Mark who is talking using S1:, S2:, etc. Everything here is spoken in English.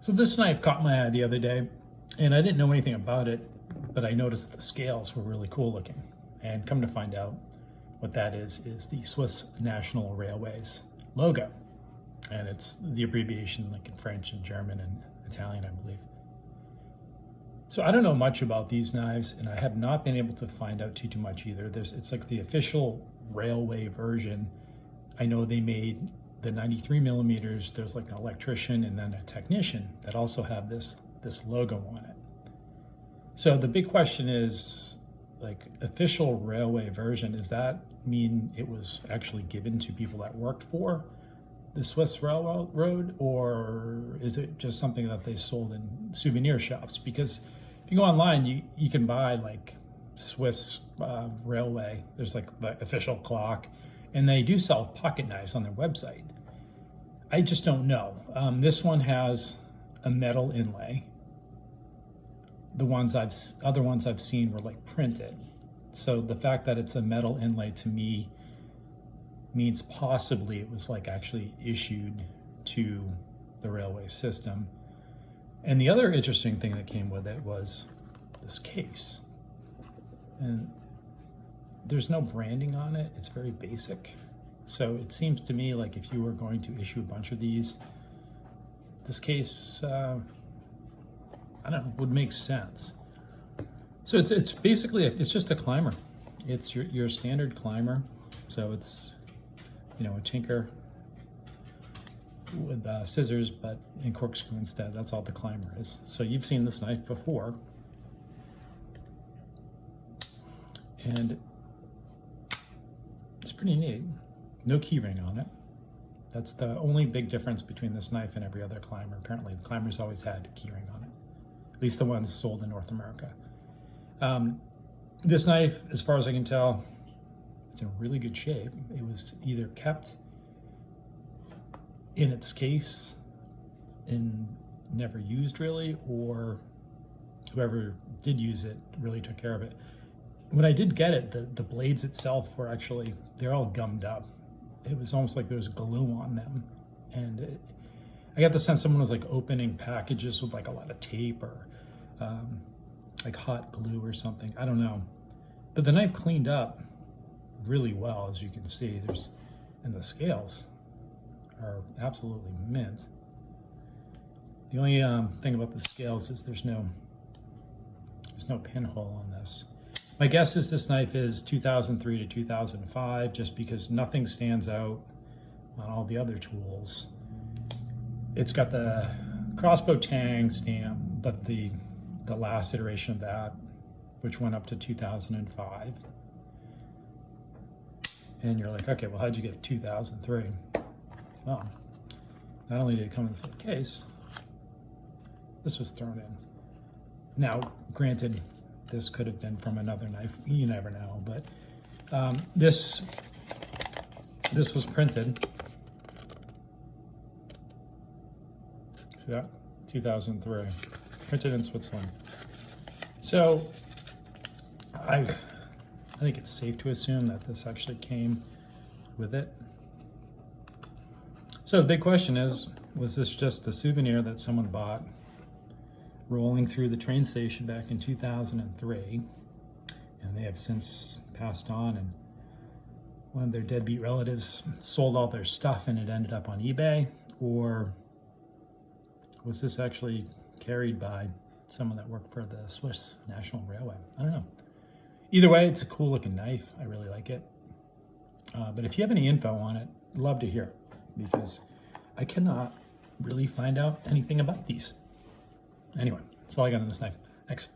S1: So this knife caught my eye the other day, and I didn't know anything about it, but I noticed the scales were really cool looking. And come to find out, what that is the Swiss National Railways logo. And it's the abbreviation like in French and German and Italian, I believe. So I don't know much about these knives, and I have not been able to find out too much either. It's like the official railway version. I know they made the 93 millimeters. There's like an electrician and then a technician that also have this logo on it. So the big question is, like, official railway version, does that mean it was actually given to people that worked for the Swiss Railroad, or is it just something that they sold in souvenir shops? Because if you go online, you can buy like Swiss Railway. There's like the official clock, and they do sell pocket knives on their website. I just don't know. This one has a metal inlay. The other ones I've seen were like printed. So the fact that it's a metal inlay to me means possibly it was like actually issued to the railway system. And the other interesting thing that came with it was this case. And there's no branding on it. It's very basic. So it seems to me like if you were going to issue a bunch of these, this case, I don't know, would make sense. So it's basically, it's just a climber. It's your standard climber. So it's, a tinker with scissors, but in corkscrew instead. That's all the climber is. So you've seen this knife before. And it's pretty neat. No key ring on it. That's the only big difference between this knife and every other climber. Apparently the climbers always had a key ring on it. At least the ones sold in North America. This knife, as far as I can tell, it's in really good shape. It was either kept in its case and never used really, or whoever did use it really took care of it. When I did get it, the blades itself were actually, they're all gummed up. It was almost like there was glue on them. And I got the sense someone was like opening packages with like a lot of tape or like hot glue or something. I don't know. But the knife cleaned up really well, as you can see. And the scales are absolutely mint. The only thing about the scales is there's no pinhole on this. My guess is this knife is 2003 to 2005, just because nothing stands out on all the other tools. It's got the crossbow tang stamp, but the last iteration of that, which went up to 2005. And you're like, okay, well, how'd you get 2003? Well, not only did it come in the same case, this was thrown in. Now, granted, this could have been from another knife. You never know, but this was printed. See that? 2003, printed in Switzerland. So I think it's safe to assume that this actually came with it. So the big question is, was this just a souvenir that someone bought rolling through the train station back in 2003, and they have since passed on, and one of their deadbeat relatives sold all their stuff and it ended up on eBay? Or was this actually carried by someone that worked for the Swiss National Railway? I don't know. Either way, it's a cool looking knife. I really like it. But if you have any info on it, I'd love to hear it, because I cannot really find out anything about these. Anyway, that's all I got on this knife. Thanks.